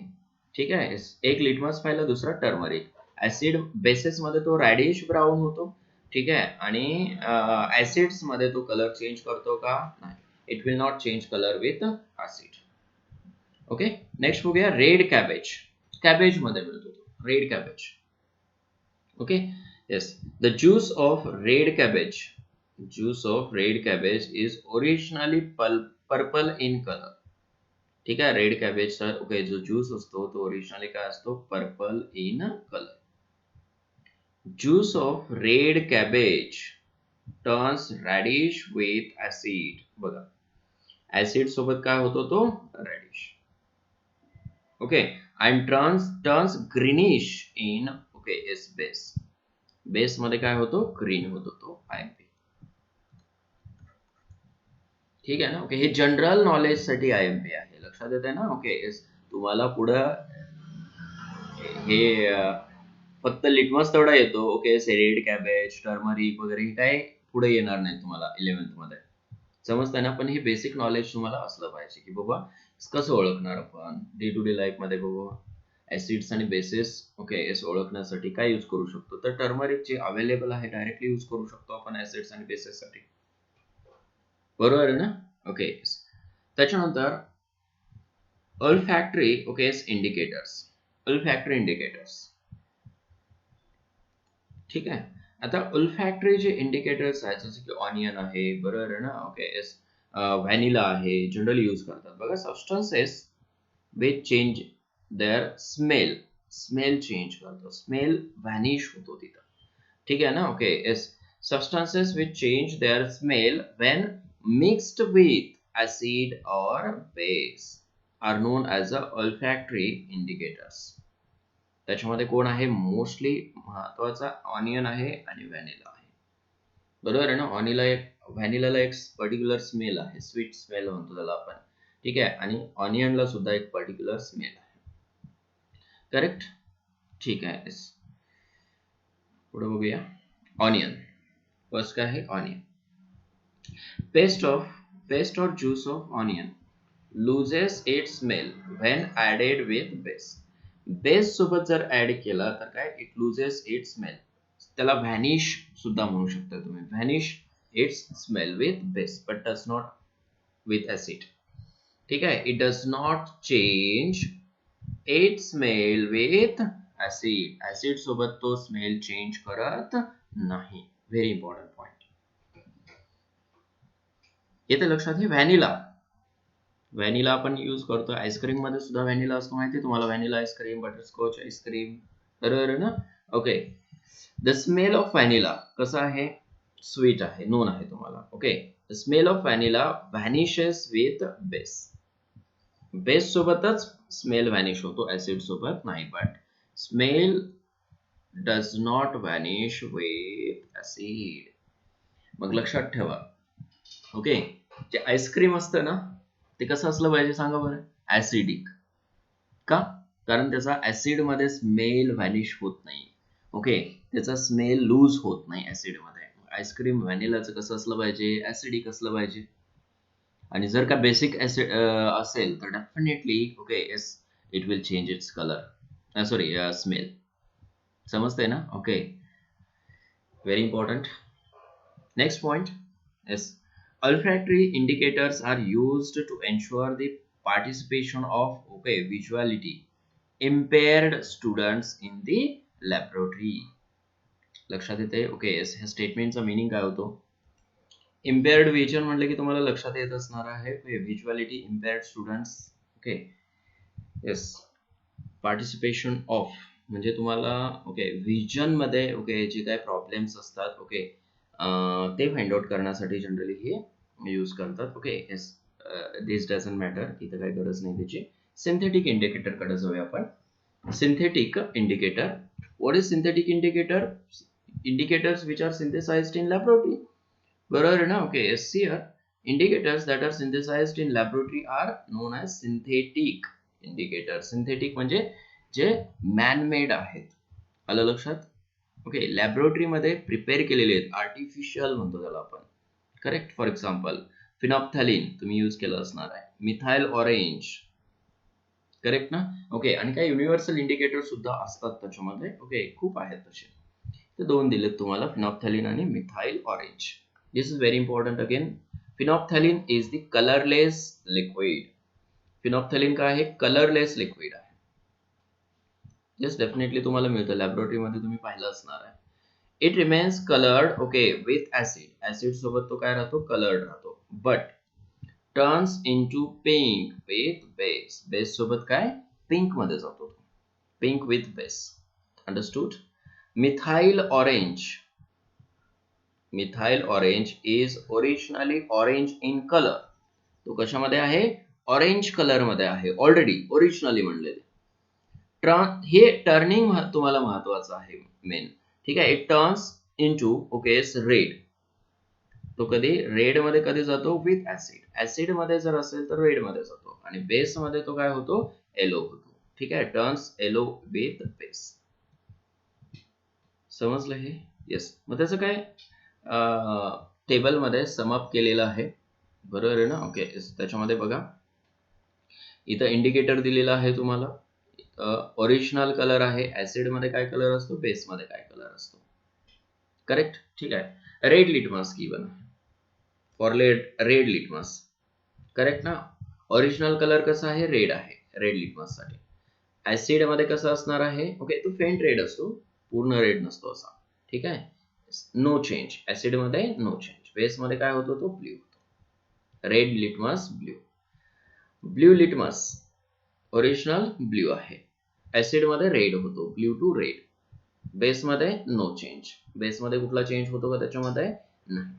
ठीक आहे. एक लिटमस पाहिलं, दुसरा टर्मरिक. ऍसिड बेसिस मध्ये तो रॅडिश ब्राउन होतो. ठीक आहे, आणि ऍसिड्स मध्ये तो कलर चेंज करतो का, नाही. It will not change colour with acid. Okay, next बघूया रेड कॅबेज. कॅबेज मध्ये मिळतो red cabbage. Okay yes, the juice of red cabbage, juice of red cabbage is originally purple in colour. ठीक आहे, रेड कॅबेजचा ओके जो ज्यूस असतो तो ओरिजिनली काय असतो purple in colour. Juice of red cabbage turns radish with acid. बघा, ऍसिड सोबत काय होतो तो radish. Okay, and turns greenish in okay S base. Base मध्ये काय होतो ग्रीन होतो तो IMP. ठीक आहे ना, ओके, हे जनरल नॉलेज साठी IMP आहे. लक्षात येते ना, ओके येस. तुम्हाला पुढं हे फक्त लिटमस तेवढा येतो ओके, रेड कॅबेज टर्मरिक वगैरे हे काय पुढे येणार नाही तुम्हाला 11th मध्ये, समजतंय ना. पण हे बेसिक नॉलेज तुम्हाला असलं पाहिजे की बाबा कसं ओळखणार आपण डे टू डे लाईफ मध्ये. बाबा ऍसिड्स आणि बेसिस ओके एस ओळखण्यासाठी काय यूज करू शकतो, तर टर्मरिक जे अवेलेबल आहे डायरेक्टली यूज करू शकतो आपण ऍसिड्स आणि बेसिस साठी. बरोबर आहे ना, ओके. त्याच्यानंतर olfactory okay indicators. olfactory indicators, ठीक आहे. आता olfactory जे इंडिकेटर्स आहेत जसे की ऑनियन आहे, बरोबर आहे ना, ओके एस, व्हॅनिला आहे, जनरली यूज करतात. बघा, substances with change their smell change करतो, स्मेल व्हॅनिश होतो तिथं. ठीक आहे ना? Okay yes. Substances which change their smell when mixed with acid or base are known as a olfactory indicators. त्याच्यामध्ये कोण आहे? मोस्टली महत्वाचा ऑनियन आहे आणि व्हॅनिला आहे. बरोबर आहे ना? व्हॅनिलाला एक पर्टिक्युलर स्मेल आहे, स्वीट स्मेल म्हणतो त्याला आपण. ठीक आहे, आणि ऑनियनला सुद्धा एक पर्टिक्युलर स्मेल आहे. करेक्ट? ठीक आहे. पुढे बघूया. ऑनियन फर्स्ट काय आहे? Onion. Paste or juice of onion loses its smell when added with base. Base सोबत जर ऍड केला तर काय? It loses it's smell. त्याला व्हॅनिश सुद्धा म्हणू शकता तुम्ही. Vanish it's smell with base but does not with acid. ठीक आहे, it does not change it smell with acid. Acid सोबत तो स्मेल चेंज करत नाही. Very important point. येते लक्षात. हे व्हॅनिला आपण यूज करतो. आईस्क्रीम मध्ये सुद्धा व्हॅनिला असतो, माहिती तुम्हाला? Vanilla ice cream, butterscotch ice cream. बरोबर आहे ना? Okay. The smell of vanilla कसं आहे? स्वीट आहे, नोन आहे तुम्हाला. Okay. The smell of vanilla vanishes with base. Base सोबतच स्मेल व्हॅनिश होतो, ऍसिड सोबत नाही. But smell does not vanish with acid. मग लक्षात ठेवा. ओके. जे आईस्क्रीम असतं ना, ते कसं असलं पाहिजे सांगा बरं? ऍसिडिक. का? कारण त्याचा ऍसिड मध्ये स्मेल व्हॅनिश होत नाही. ओके, त्याचा स्मेल लूज होत नाही ऍसिड मध्ये. आईस्क्रीम व्हॅनिलाचं कसं असलं पाहिजे? ऍसिडिक असलं पाहिजे. आणि जर का बेसिक ऍसिड असेल तर definitely okay yes it will change its colour, sorry smell. समजतंय ना? Okay, very important. Next point. Yes. Olfactory indicators are used to ensure the participation of visuality impaired students in the laboratory. लक्षात येते? Okay yes. ह्या स्टेटमेंटचा मीनिंग काय होतो? इम्पेअर्ड विजन म्हटलं की तुम्हाला लक्षात येत असणार आहे visually impaired students. Okay yes. Participation of म्हणजे तुम्हाला ओके व्हिजन मध्ये ओके जे काही प्रॉब्लेम्स असतात ओके ते फाइंड आउट करण्यासाठी जनरली हे यूज करतात. Okay yes. This doesn't matter, इथं काही गरज नाही त्याची. सिंथेटिक इंडिकेटर कडे जाऊया आपण. Synthetic indicator. What is synthetic indicator? Indicators which are synthesised in laboratory. बरोबर आहे ना? Okay yes. Here indicators that are synthesized in laboratory are known as synthetic indicators. Synthetic म्हणजे जे मॅन-मेड आहेत. आलं लक्षात? ओके, लॅबोरेटरी मध्ये प्रिपेअर केलेले आहेत, आर्टिफिशियल म्हणतो त्याला आपण. करेक्ट. फॉर एक्झाम्पल फिनॉप्थॅलिन तुम्ही यूज केलं असणार आहे, मिथाइल ऑरेंज. करेक्ट ना? ओके. आणि काही युनिव्हर्सल इंडिकेटर सुद्धा असतात त्याच्यामध्ये. ओके, खूप आहेत तसे. ते दोन दिलेत तुम्हाला, फिनॉप्थॅलिन आणि methyl orange. This is very important. Again phenolphthalein is the colourless liquid. Phenolphthalein काय आहे? कलरलेस लिक्विड आहे. येस, डेफिनेटली तुम्हाला मिळतं, लॅबोरेटरी मध्ये तुम्ही पाहिलं असणार आहे. It remains coloured okay with acid. Acid सोबत तो काय राहतो? कलर्ड राहतो. But turns into pink with base. Base सोबत काय? पिंक मध्ये जातो. Pink with base. Understood? Methyl orange. Methyl orange is originally orange in colour. तो कशामध्ये आहे? ऑरेंज कलर मध्ये आहे ऑलरेडी, ओरिजिनली म्हणलेले. हे टर्निंग तुम्हाला महत्वाचं आहे मेन. ठीक आहे. It turns into okay red. तो कधी रेड मध्ये कधी जातो? With acid. ऍसिड मध्ये जर असेल तर रेड मध्ये जातो, आणि बेस मध्ये तो काय होतो? येलो होतो. ठीक आहे. Turns yellow with base. समजलं हे? येस. मग त्याचं काय टेबल मध्ये समअप केलेलं आहे. बरोबर आहे ना? ओके. त्याच्यामध्ये बघा, इथं इंडिकेटर दिलेला आहे तुम्हाला. ओरिजिनल कलर आहे. ऍसिड मध्ये काय कलर असतो? बेस मध्ये काय कलर असतो? करेक्ट. ठीक आहे. Red litmus given for red litmus. Correct ना? ओरिजिनल कलर कसा आहे? रेड आहे रेड लिटमस साठी. ऍसिड मध्ये कसं असणार आहे? ओके, तो फेंट रेड असतो, पूर्ण रेड नसतो असा. ठीक आहे. No change. ऍसिड मध्ये नो चेंज. बेस मध्ये काय होतो? तो ब्ल्यू होतो. Red litmus, blue. Blue litmus. Original blue आहे, ऍसिड मध्ये रेड होतो, ब्ल्यू टू रेड. बेस मध्ये नो चेंज, बेस मध्ये कुठला चेंज होतो का त्याच्यामध्ये? नाही.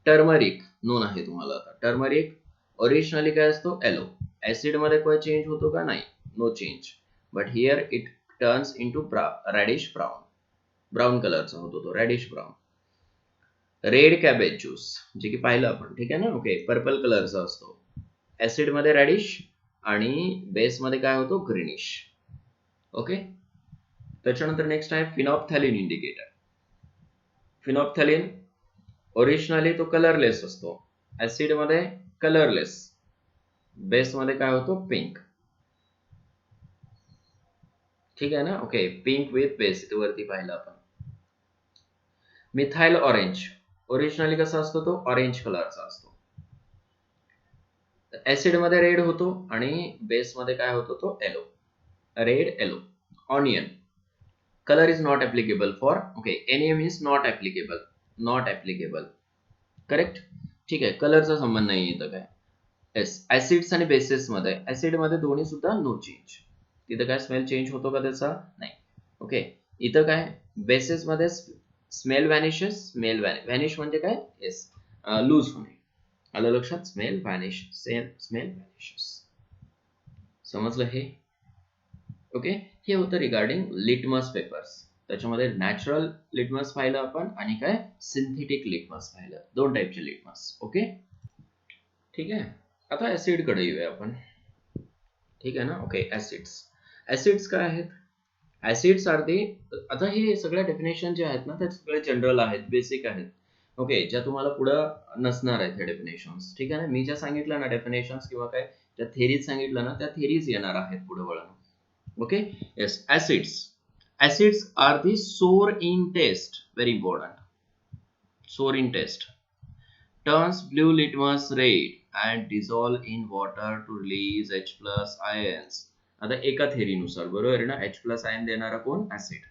टर्मरिक नोन आहे तुम्हाला आता. टर्मरिक ओरिजिनली काय असतो? येलो. ऍसिड मध्ये काय चेंज होतो का? नाही, no change. But here it turns into reddish brown. Brown कलरचा होतो तो, reddish brown. Red cabbage juice जे की पाहिलं आपण, ठीक आहे ना? ओके, पर्पल कलरचा असतो. ऍसिड मध्ये रेडिश आणि बेस मध्ये काय होतो? ग्रीनिश. ओके. त्याच्यानंतर नेक्स्ट आहे फिनॉप्थॅलिन इंडिकेटर. फिनॉप्थॅलिन ओरिजिनली तो कलरलेस असतो, ऍसिड मध्ये कलरलेस, बेस मध्ये काय होतो? पिंक. ठीक आहे ना? ओके, पिंक विथ बेस इथे वरती पाहिलं आपण. मिथाइल ऑरेंज ओरिजिनली कसा असतो? तो ऑरेंज कलरचा असतो. ऍसिड मध्ये रेड होतो आणि बेस मध्ये काय होतो? तो yellow. Red yellow. Onion color is not applicable for, okay, NA means not applicable, not applicable, correct. ठीक आहे, कलरचा संबंध नाही इथं काय. येस, ऍसिड्स आणि बेसिस मध्ये, ऍसिड मध्ये दोन्ही सुद्धा नो चेंज. तिथं काय स्मेल चेंज होतो का त्याचा? नाही. ओके, इथं काय बेसिस मध्ये स्मेल व्हॅनिशेस. स्मेल व्हॅनिश म्हणजे काय? येस, लूज होणे. आलं लक्षात? Smell vanish, smell vanishes. समजलं हे? ओके, हे होतं रिगार्डिंग लिटमस पेपर्स. त्याच्यामध्ये नॅचरल लिटमस पाहिलं आपण आणि काय सिंथेटिक लिटमस पाहिलं. दोन टाईपचे लिटमस. ओके, ठीक आहे. आता ऍसिड कडे येऊया आपण. ठीक आहे ना? Okay, acids. ऍसिड्स काय आहेत? ऍसिड्स आर दी, आता हे सगळ्या डेफिनेशन जे आहेत ना ते सगळे जनरल आहेत, बेसिक आहेत. ओके, ज्या तुम्हाला पुढं नसणार आहेत हे डेफिनेशन्स. ठीक आहे ना? मी ज्या सांगितलं ना डेफिनेशन्स किंवा काय ज्या थेरीज सांगितलं ना त्या थेरीज येणार आहेत पुढे वळून. Okay, yes, acids. Acids are the sour in taste, very important. Sour in taste. Turns blue litmus red and dissolve in water to release H plus ions. आता एका थेरीनुसार, बरोबर आहे ना? H plus ion देणारा कोण? ऍसिड.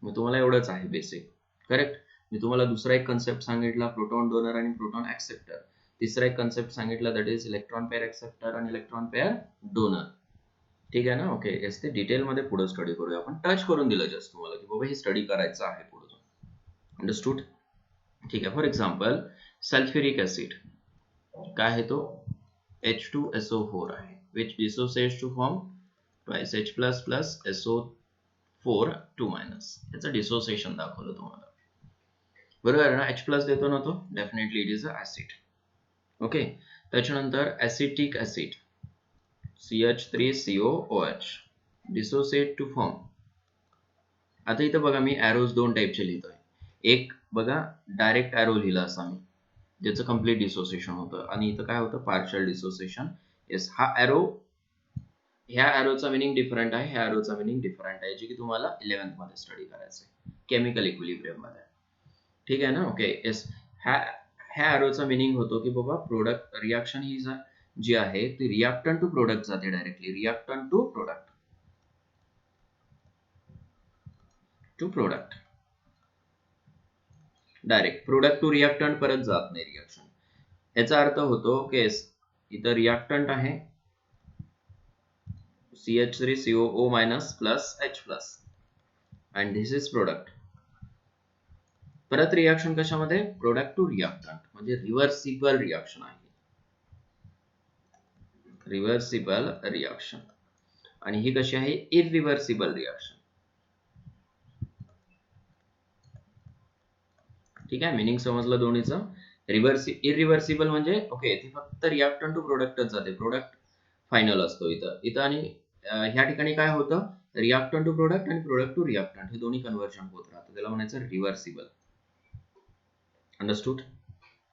मग तुम्हाला एवढंच आहे बेसिक, करेक्ट. मी तुम्हाला दुसरा एक कन्सेप्ट सांगितला, प्रोटॉन डोनर आणि प्रोटॉन ऍक्सेप्टर. तिसरा एक कन्सेप्ट सांगितला, that is electron pair acceptor आणि इलेक्ट्रॉन पेअर डोनर. ठीक आहे ना? ओके, येस, ते डिटेल मध्ये पुढे स्टडी करूया आपण. टच करून दिलं जस्ट तुम्हाला की बाबा हे स्टडी करायचं आहे पुढे जाऊन. अंडरस्टूड? ठीक आहे. फॉर एक्झाम्पल सल्फ्युरिक ऍसिड काय आहे? तो H2SO4 आहे, which dissociates to form twice H plus plus SO4 2 minus. याचं डिसोसिएशन दाखवलं तुम्हाला, बरोबर आहे ना? H प्लस देतो ना तो, definitely it is a acid. Okay, त्याच्यानंतर acetic acid CH3COOH dissociate to form. आता इथं बघा मी एरोज दोन टाईपचे लिहितोय. एक बघा डायरेक्ट एरो लिहिला असा मी, ज्याचं कम्प्लीट डिसोसिएशन होतं, आणि इथं काय होतं? Partial dissociation. येस, हा एरो, ह्या एरोचा मिनिंग डिफरंट आहे, ह्या एरोचा मिनिंग डिफरंट आहे, जे की तुम्हाला 11th मध्ये स्टडी करायचं आहे केमिकल इक्विलिब्रियम मध्ये. ठीक आहे ना? ओके, येस, ह्या एरोचा मिनिंग होतो की बाबा प्रोडक्ट रिॲक्शन ही जी आहे ती रिॲक्टंट टू प्रोडक्ट जाते directly, reactant to product, to product, direct product to reactant परत जात नाही रिॲक्शन. याचा अर्थ होतो की इथं रिॲक्टंट आहे CH3COO minus plus H plus and this is product. परत रिॲक्शन कशामध्ये? प्रोडक्ट टू रिॲक्टंट, म्हणजे रिव्हर्सिबल रिॲक्शन आहे, रिव्हर्सिबल रिॲक्शन. आणि ही कशी आहे? Irreversible reaction. ठीक आहे, मिनिंग समजलं दोन्हीचं. इरिव्हर्सिबल म्हणजे ओके, ती फक्त रिॲक्टंट टू प्रोडक्टच जाते, प्रोडक्ट फायनल असतो इथं आणि ह्या ठिकाणी काय होतं? रिॲक्टंट टू प्रोडक्ट आणि प्रोडक्ट टू रिॲक्टंट हे दोन्ही कन्व्हर्जन होत राहतं, त्याला म्हणायचं रिव्हर्सिबल. अंडरस्टूड?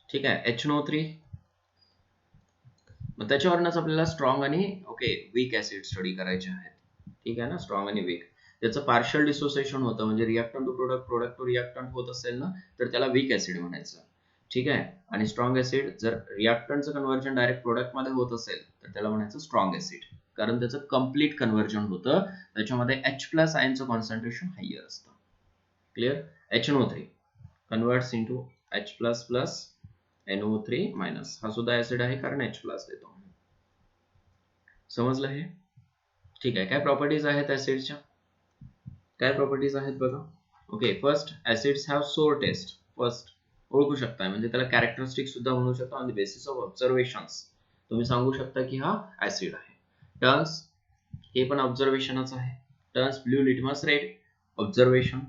ठीक आहे. HNO3, मग त्याच्यावरच आपल्याला स्ट्रॉंग आणि ओके वीक ऍसिड स्टडी करायचे आहेत. ठीक आहे ना? स्ट्रॉंग आणि वीक, त्याचं पार्शियल डिसोसिएशन होतं, म्हणजे reactant to product, product to reactant होत असेल ना तर त्याला वीक ऍसिड म्हणायचं. ठीक आहे. आणि स्ट्रॉंग ऍसिड जर रिॲक्टंटचं कन्व्हर्जन डायरेक्ट प्रोडक्ट मध्ये होत असेल तर त्याला म्हणायचं स्ट्रॉंग ऍसिड, कारण त्याचं कम्प्लीट कन्व्हर्जन होतं, त्याच्यामध्ये H प्लस आयनचं कॉन्सन्ट्रेशन हायर असतं. Clear? HNO3 converts into H plus plus NO3 minus. हा सुद्धा ऍसिड आहे कारण H प्लस देतो. समजलं हे? ठीक आहे. काय प्रॉपर्टीज आहेत ऍसिडच्या? काय प्रॉपर्टीज आहेत बघा. Okay, first acids have sour taste. First ओळखू शकता, म्हणजे त्याला कॅरेक्टरिस्टिक सुद्धा म्हणू शकतो. On the basis of observations तुम्ही सांगू शकता की हा ऍसिड आहे. टर्न्स, हे पण ऑब्झर्वेशनच आहे. Turns blue litmus red, observation.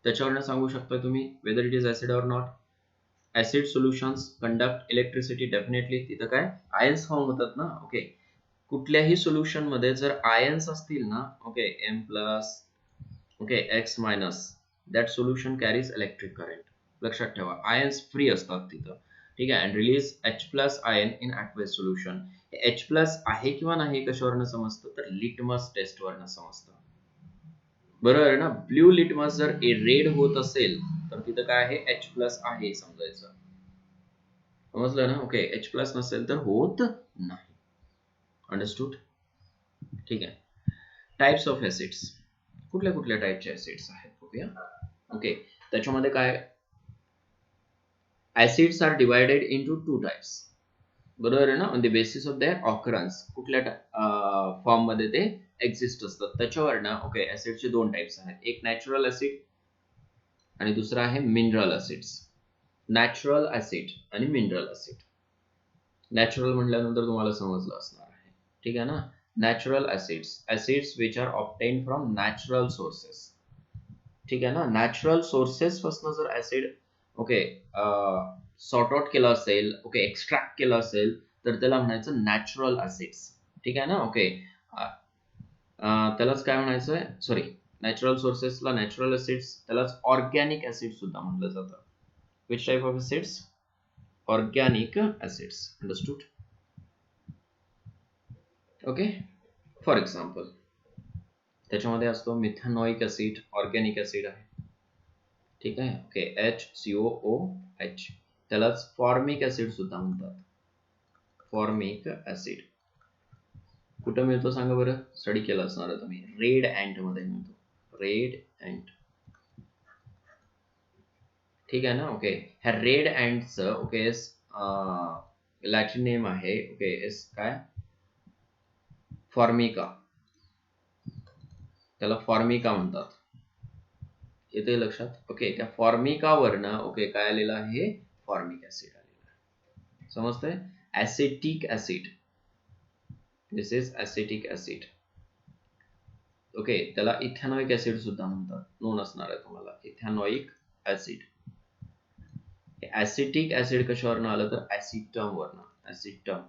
त्याच्यावरनं सांगू शकता तुम्ही whether it is acid or not. Acid solutions conduct electricity, definitely तिथं काय आयन्स फॉर्म होतात ना. ओके, कुठल्याही सोल्युशन मध्ये जर आयन्स असतील ना, okay, M plus, okay, X minus, that solution carries electric current. लक्षात ठेवा, आयन्स फ्री असतात तिथं. ठीक आहे. And release H plus ion in aqueous solution. H plus आहे किंवा नाही कशावरनं समजतं, तर लिटमस टेस्टवरनं समजतं. बरोबर आहे ना. ब्ल्यू लिटमस जर रेड होत असेल तर तिथं काय आहे, एच प्लस आहे समजायचं. समजलं ना. ओके, एच प्लस नसेल तर होत नाही. अंडरस्टूड. ठीक आहे. टाइप्स ऑफ ऍसिड्स, कुठल्या कुठल्या टाइपचे ऍसिड्स आहेत बघूया. ओके, त्याच्यामध्ये काय, acids are divided into two types. बरोबर आहे ना. On the basis of their occurrence, कुठल्या फॉर्म मध्ये ते एक्झिस्ट असतात त्याच्यावरनं. ओके, ऍसिडचे दोन टाइप्स आहेत. एक नॅचरल ऍसिड आणि दुसरा आहे मिनरल ऍसिड्स. नॅचरल ऍसिड आणि मिनरल ऍसिड. नॅचरल म्हटल्यानंतर तुम्हाला समजलं असणार आहे. ठीक आहे ना. Natural acids which are obtain from natural sources. ठीक आहे ना. नॅचरल सोर्सेस पासून जर ऍसिड, ओके, सॉर्ट आउट केलं असेल, ओके, एक्स्ट्रॅक्ट केलं असेल, तर त्याला म्हणायचं नॅचरल ऍसिड्स. ठीक आहे ना. ओके, त्यालाच काय म्हणायचंय, सॉरी, नॅचरल सोर्सेसला नॅचरल ऍसिड्स, त्यालाच ऑर्गॅनिक ऍसिड सुद्धा म्हटलं जातं. Which type of acids? Organic acids. Understood. Okay, for example त्याच्यामध्ये असतो मिथेनॉइक ऍसिड, ऑर्गॅनिक ऍसिड आहे. ठीक आहे. ओके, HCOOH, त्यालाच फॉर्मिक ऍसिड सुद्धा म्हणतात. फॉर्मिक ऍसिड कुठं मिळतो सांगा बरं, स्टडी केला असणार आहे तुम्ही. रेड अँट मध्ये मिळतो. Red ant. ठीक आहे ना. ओके, ह्या रेड अँटचं, ओके, लॅटिन नेम आहे, ओके, काय, फॉर्मिका. त्याला फॉर्मिका म्हणतात. येते लक्षात. ओके, त्या फॉर्मिकावरनं, ओके, काय आलेलं आहे, फॉर्मिक ऍसिड आलेलं आहे. समजतंय. Acetic acid, this is acetic acid. Okay, त्याला इथेनॉइक ऍसिड सुद्धा म्हणतात. नोन असणार आहे तुम्हाला, इथेनॉइक ऍसिड. ऍसिटिक ऍसिड कशावरनं आलं, तर ऍसिटम वरनं. ऍसिटम.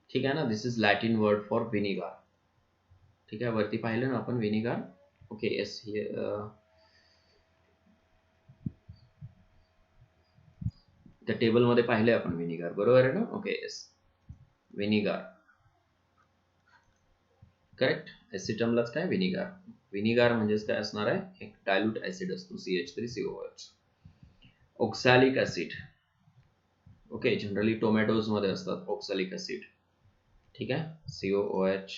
ठीक आहे ना. This is Latin word for vinegar. ठीक आहे, वरती पाहिलं ना आपण व्हिनेगार. ओके, येस, त्या टेबल मध्ये पाहिले आपण व्हिनेगार. बरोबर आहे ना. Okay, yes, vinegar. करेक्ट. ऍसिटमलाच काय, व्हिनेगार. व्हिनेगार म्हणजेच काय असणार आहे, एक डायल्यूट ऍसिड असतो, CH3COOH. Oxalic acid. Okay, generally tomatoes मध्ये असतात ऑक्सॅलिक ऍसिड. ठीक आहे. COOH.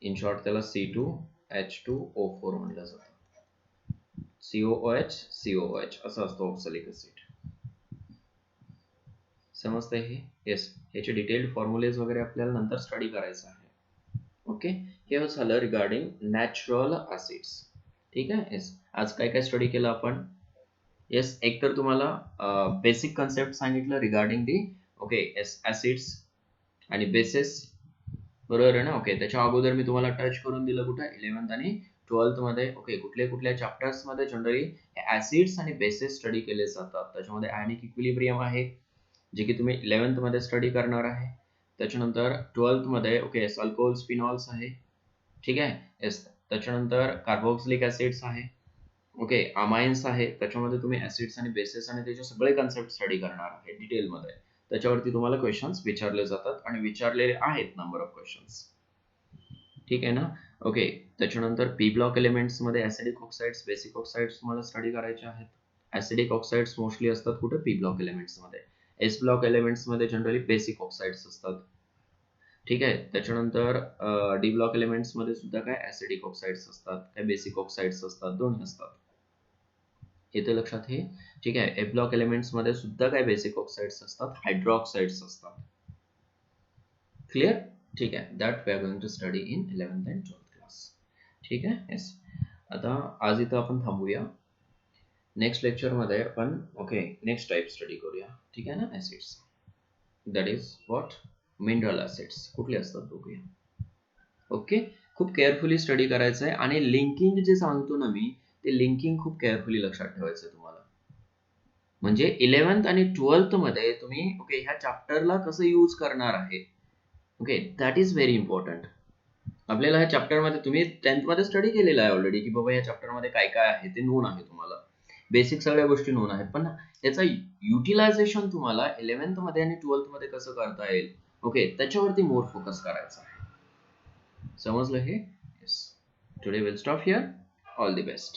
इन शॉर्ट त्याला C2H2O4 म्हणलं जातं. COOH असं असतो ऑक्सॅलिक ऍसिड. समजतंय हे. येस, ह्याचे डिटेल्ड फॉर्म्युलेज वगैरे आपल्याला नंतर स्टडी करायचं आहे. ओके, हे झालं रिगार्डिंग नॅचरल ऍसिड्स. ठीक आहे. येस, आज काय काय स्टडी केलं आपण. येस, एक तर तुम्हाला बेसिक कन्सेप्ट सांगितलं रिगार्डिंग दी, ओके, ऍसिड्स आणि बेसिस. बरोबर आहे ना. ओके, त्याच्या अगोदर मी तुम्हाला टच करून दिलं कुठे, 11th आणि 12th मध्ये. ओके, कुठल्या कुठल्या चॅप्टर्स मध्ये जनरली ऍसिड्स आणि बेसिस स्टडी केले जातात. त्याच्यामध्ये आयनिक इक्विलिब्रियम आहे, जे की तुम्ही 11th मध्ये स्टडी करणार आहे. त्याच्यानंतर 12th मध्ये, ओके, अल्कोहोल्स, फिनॉल्स आहे. ठीक आहे. येस, त्याच्यानंतर कार्बोक्सिलिक ऍसिड्स आहे. ओके, अमाइन्स आहे. त्याच्यामध्ये तुम्ही ऍसिड्स आणि बेसिस आणि त्याचे सगळे कन्सेप्ट स्टडी करणार आहे डिटेलमध्ये. त्याच्यावरती तुम्हाला क्वेश्चन्स विचारले जातात आणि विचारलेले आहेत नंबर ऑफ क्वेश्चन्स. ठीक आहे ना. ओके, त्याच्यानंतर पी ब्लॉक एलिमेंट्स मध्ये ऍसिडिक ऑक्साइड्स, बेसिक ऑक्साइड्स तुम्हाला स्टडी करायचे आहेत. ऍसिडिक ऑक्साइड्स मोस्टली असतात कुठे, पी ब्लॉक एलिमेंट्स मध्ये. एस ब्लॉक एलिमेंट्स मध्ये जनरली बेसिक ऑक्साइड्स असतात. ठीक आहे. त्याच्यानंतर डी ब्लॉक एलिमेंट्स मध्ये सुद्धा काय ऍसिडिक ऑक्साइड्स असतात, काय बेसिक ऑक्साइड्स असतात, दोन्ही असतात. येते लक्षात हे. ठीक आहे. ए ब्लॉक एलिमेंट्स मध्ये सुद्धा काय बेसिक ऑक्साइड्स असतात, हायड्रॉक्साइड्स असतात. क्लिअर? ठीक आहे. That we are going to study in 11th and 12th class. ठीक आहे. येस. आता आज इथं आपण थांबूया. नेक्स्ट लेक्चरमध्ये आपण नेक्स्ट टाईप स्टडी करूया. ठीक आहे ना? Acids. That is what? Mineral acids. कुठले असतात बघूया. ओके. खूप केअरफुली स्टडी करायचं आहे आणि लिंकिंग जे सांगतो ना मी, ते लिंकिंग खूप केअरफुली लक्षात ठेवायचं आहे तुम्हाला. म्हणजे 11th आणि 12th मध्ये तुम्ही ह्या चॅप्टरला कसं यूज करणार आहे. That is very important. आपल्याला ह्या चॅप्टरमध्ये तुम्ही 10th मध्ये स्टडी केलेला आहे ऑलरेडी, की बाबा या चॅप्टरमध्ये काय काय आहे ते नोन आहे तुम्हाला. बेसिक सगळ्या गोष्टी नोन आहेत, पण त्याचा युटिलायझेशन तुम्हाला 11th मध्ये आणि 12th मध्ये कसं करता येईल, त्याच्यावरती मोर फोकस करायचा आहे. समजलं हे? Yes. Today will stop here. All the best.